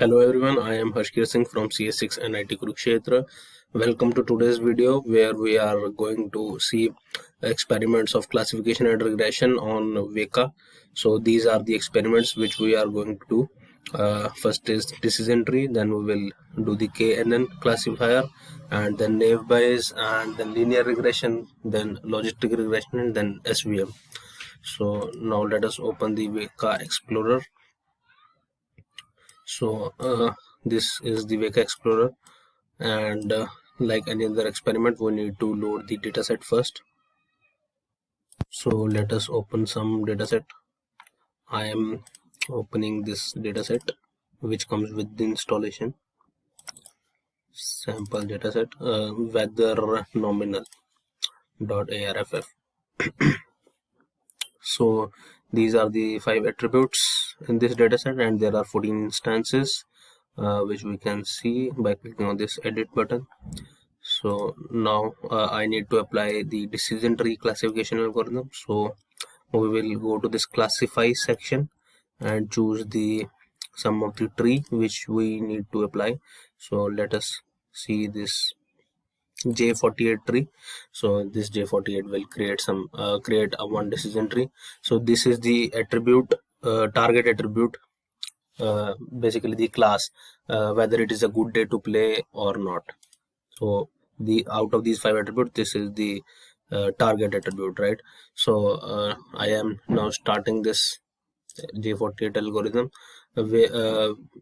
Hello everyone, I am Harshkir Singh from CS6 NIT Kurukshetra. Welcome to today's video where we are going to see experiments of classification and regression on VECA. So these are the experiments which we are going to do. First is decision tree, then we will do the KNN classifier, and then naive Bayes, and then linear regression, then logistic regression, and then SVM. So now let us open the VECA Explorer. So this is the VECA Explorer, and like any other experiment, we need to load the dataset first. So let us open some dataset. I am opening this dataset which comes with the installation. Sample dataset, weather nominal.arff. So these are the 5 attributes in this dataset, and there are 14 instances which we can see by clicking on this edit button. So now I need to apply the decision tree classification algorithm. So we will go to this classify section and choose the sum of the tree which we need to apply. So let us see this J48 tree. So this J48 will create a one decision tree. So this is the attribute, target attribute, basically the class, whether it is a good day to play or not. So out of these 5 attributes, this is the target attribute, right? So I am now starting this J48 algorithm.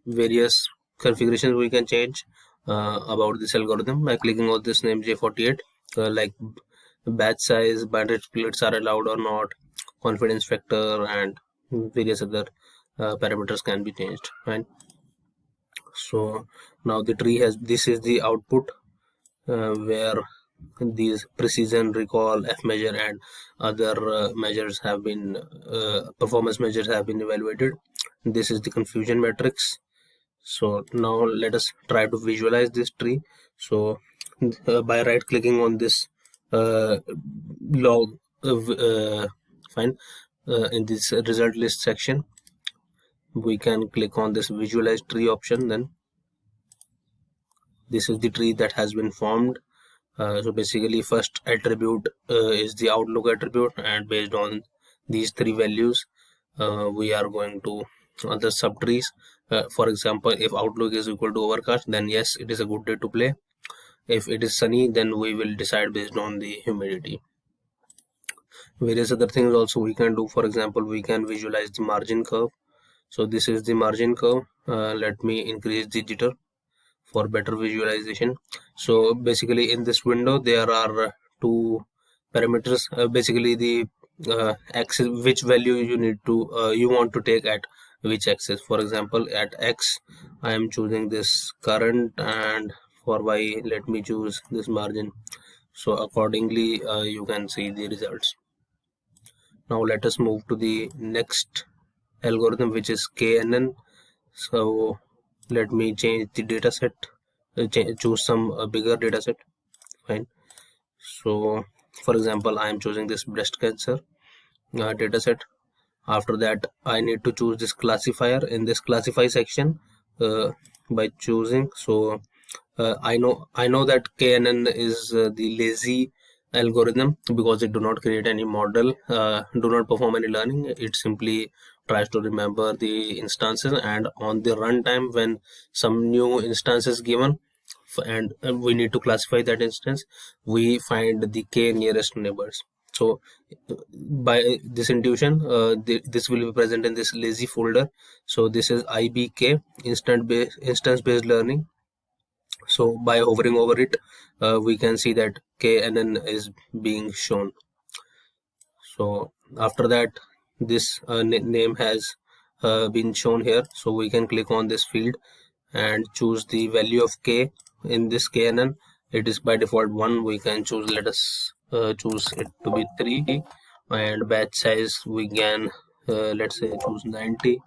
Various configurations we can change about this algorithm by clicking on this name J48, like batch size, binary splits are allowed or not, confidence factor, and various other parameters can be changed, right? So now the tree has, this is the output where these precision, recall, F measure, and other measures have been performance measures have been evaluated. This is the confusion matrix. So now let us try to visualize this tree. So by right clicking on this log fine in this result list section, we can click on this visualize tree option. Then this is the tree that has been formed. So basically first attribute is the outlook attribute, and based on these 3 values we are going to other subtrees. For example, if outlook is equal to overcast, then yes, it is a good day to play. If it is sunny, then we will decide based on the humidity. Various other things also we can do. For example, we can visualize the margin curve. So this is the margin curve. Let me increase the jitter for better visualization. So basically in this window there are 2 parameters, basically the axis, which value you need to you want to take at which axis. For example, at X I am choosing this current, and for Y let me choose this margin. So accordingly you can see the results. Now let us move to the next algorithm, which is KNN. So let me change the data set, choose some bigger data set. Fine. So for example, I am choosing this breast cancer data set. After that I need to choose this classifier in this classify section by choosing. So I know that KNN is the lazy algorithm because it do not create any model, do not perform any learning. It simply tries to remember the instances, and on the runtime when some new instance is given and we need to classify that instance, we find the K nearest neighbors. So by this intuition this will be present in this lazy folder. So this is IBK, instance based learning. So by hovering over it we can see that KNN is being shown. So after that this name has been shown here. So we can click on this field and choose the value of K in this KNN. It is by default 1. We can choose, let us choose it to be 3, and batch size we can let's say choose 90,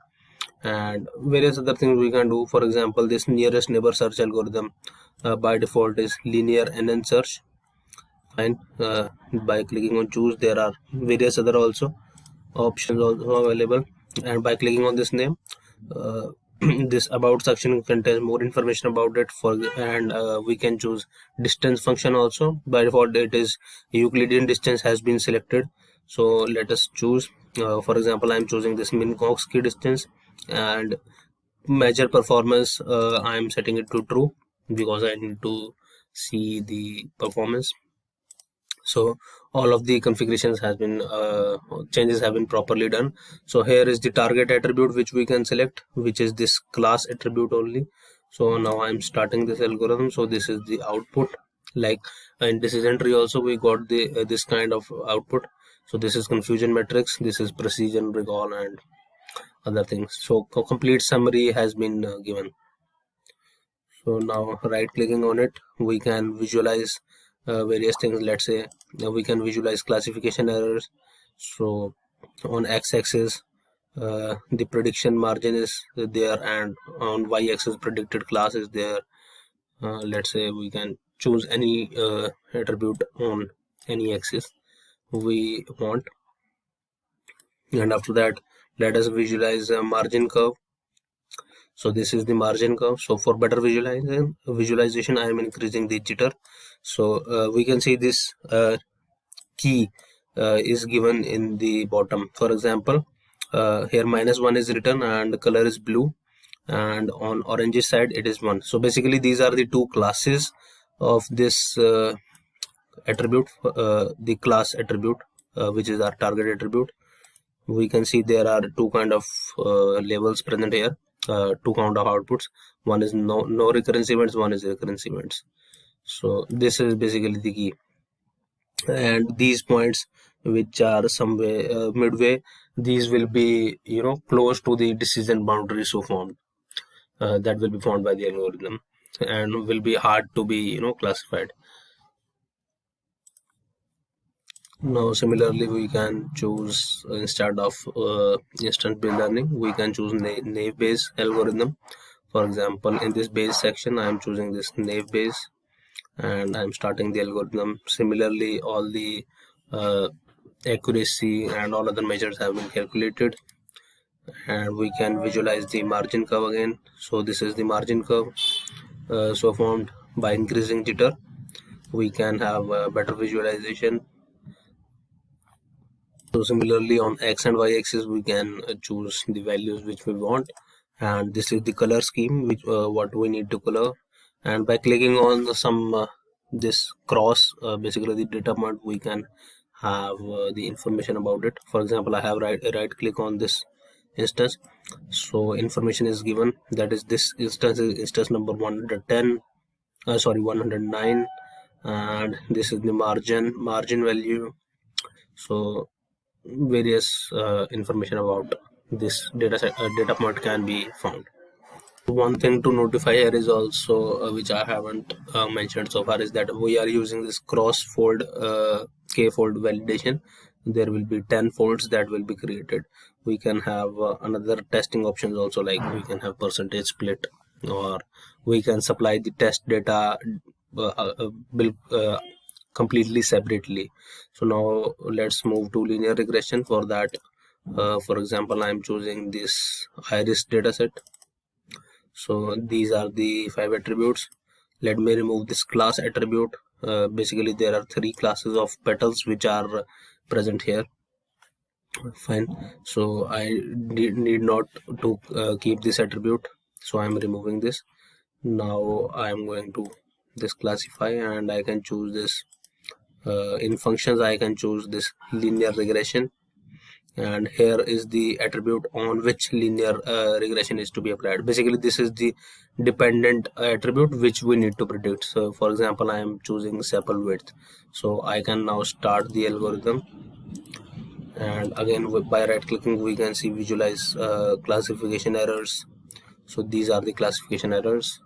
and various other things we can do. For example, this nearest neighbor search algorithm by default is linear NN search. Fine. By clicking on choose, there are various other also options also available, and by clicking on this name this about section contains more information about it and we can choose distance function also. By default it is Euclidean distance has been selected, so let us choose. For example, I'm choosing this Minkowski distance, and measure performance, I am setting it to true because I need to see the performance. So all of the configurations has been changes have been properly done. So here is the target attribute which we can select, which is this class attribute only. So now I'm starting this algorithm. So this is the output. Like in decision tree also we got the this kind of output. So this is confusion matrix, this is precision recall and other things. So complete summary has been given. So now right clicking on it, we can visualize various things. Let's say we can visualize classification errors. So on x-axis the prediction margin is there, and on y-axis predicted class is there. Let's say we can choose any attribute on any axis we want, and after that let us visualize a margin curve. So this is the margin curve. So for better visualization I am increasing the jitter. So we can see this key is given in the bottom. For example, here -1 is written and the color is blue, and on orange side it is 1. So basically these are the two classes of this attribute, the class attribute, which is our target attribute. We can see there are two kind of labels present here, two count of outputs. One is no recurrence events, one is recurrence events. So this is basically the key, and these points which are somewhere midway, these will be close to the decision boundary so formed, that will be formed by the algorithm and will be hard to be classified. Now similarly we can choose, instead of instant based learning, we can choose naive Bayes algorithm. For example, in this Bayes section I am choosing this naive Bayes and I am starting the algorithm. Similarly all the accuracy and all other measures have been calculated, and we can visualize the margin curve again. So this is the margin curve so formed. By increasing jitter we can have better visualization. So similarly on x and y axis we can choose the values which we want, and this is the color scheme which what we need to color. And by clicking on some this cross, basically the data point, we can have the information about it. For example, I have right click on this instance, so information is given, that is this instance is instance number 110, 109, and this is the margin value. So various information about this data point can be found. One thing to notify here is also which I haven't mentioned so far, is that we are using this cross fold k-fold validation. There will be 10 folds that will be created. We can have another testing options also, like we can have percentage split, or we can supply the test data completely separately. So now let's move to linear regression. For that, for example, I'm choosing this iris dataset. So these are the 5 attributes. Let me remove this class attribute. Basically there are 3 classes of petals which are present here. Fine, so I need not to keep this attribute, so I'm removing this. Now I'm going to this classify, and I can choose this in functions. I can choose this linear regression, and here is the attribute on which linear regression is to be applied. Basically this is the dependent attribute which we need to predict. So for example, I am choosing sepal width, so I can now start the algorithm, and again by right clicking we can see visualize classification errors. So these are the classification errors.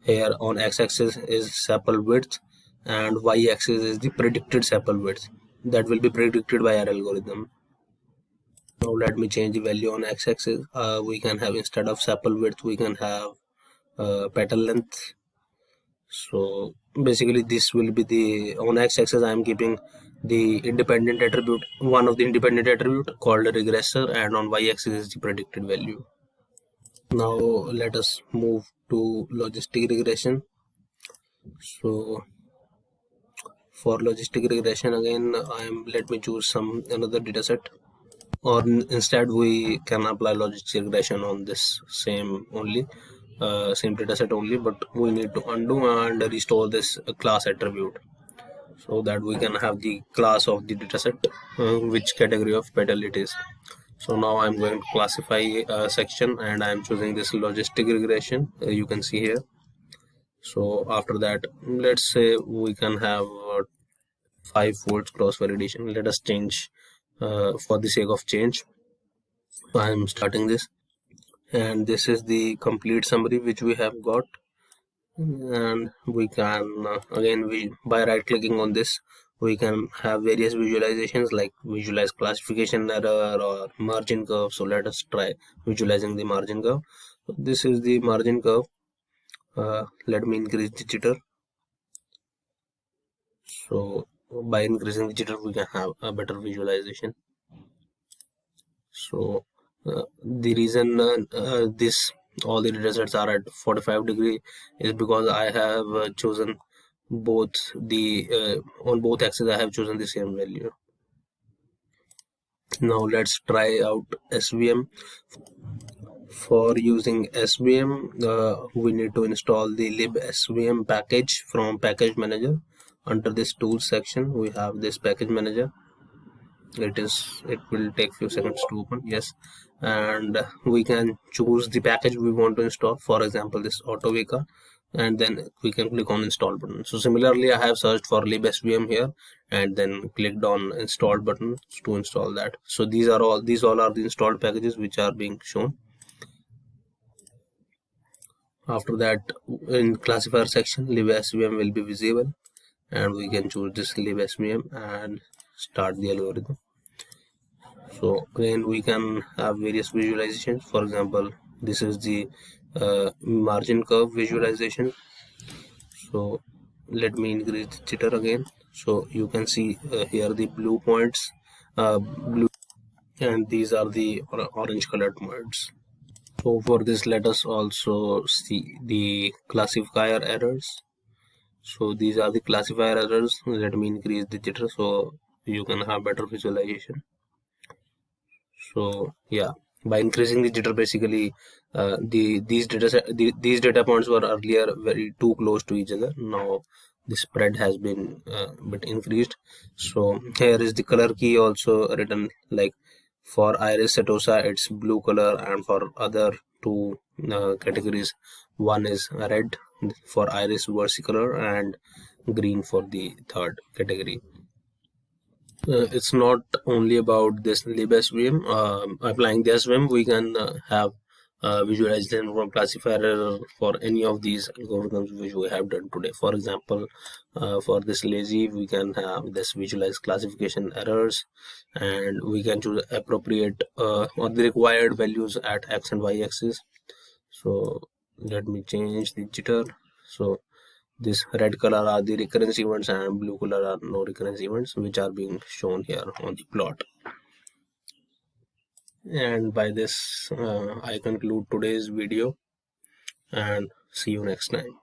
Here on x-axis is sepal width, and y-axis is the predicted sepal width that will be predicted by our algorithm. Now let me change the value on x-axis. We can have, instead of sepal width, we can have petal length. So basically this will be the, on x-axis I am keeping the independent attribute, one of the independent attribute called a regressor, and on y-axis is the predicted value. Now let us move to logistic regression. So for logistic regression, again let me choose another dataset, or instead we can apply logistic regression on this same dataset only, but we need to undo and restore this class attribute so that we can have the class of the dataset, which category of petal it is. So now I'm going to classify a section, and I'm choosing this logistic regression, you can see here. So after that, let's say we can have 5 folds cross validation. Let us change for the sake of change. I'm starting this, and this is the complete summary which we have got. And we can by right clicking on this, we can have various visualizations like visualize classification error or margin curve. So let us try visualizing the margin curve. So this is the margin curve. Let me increase the jitter. So by increasing the jitter, we can have a better visualization. So the reason all the datasets are at 45 degree is because I have chosen both on both axes I have chosen the same value. Now let's try out SVM. For using SVM, we need to install the libsvm package from package manager. Under this tools section, we have this package manager. It will take few seconds to open. Yes, and we can choose the package we want to install, for example this AutoVika, and then we can click on install button. So similarly, I have searched for libsvm here and then clicked on install button to install that. So these all are the installed packages which are being shown. After that, in classifier section, libsvm will be visible, and we can choose this libsvm and start the algorithm. So again, we can have various visualizations. For example, this is the margin curve visualization. So let me increase the jitter again. So you can see here the blue points, and these are the orange colored points. So for this, let us also see the classifier errors. So these are the classifier errors. Let me increase the jitter so you can have better visualization. So yeah, by increasing the jitter, basically these data points were earlier very too close to each other. Now the spread has been bit increased. So here is the color key also written, like for iris setosa it's blue color, and for other two categories, one is red for iris versicolor and green for the third category. It's not only about this libsvm. Applying the SVM, we can have visualization from classifier for any of these algorithms which we have done today. For example, for this lazy, we can have this visualize classification errors, and we can choose appropriate or the required values at x and y axis. So let me change the jitter. So this red color are the recurrence events and blue color are no recurrence events, which are being shown here on the plot. And by this I conclude today's video, and see you next time.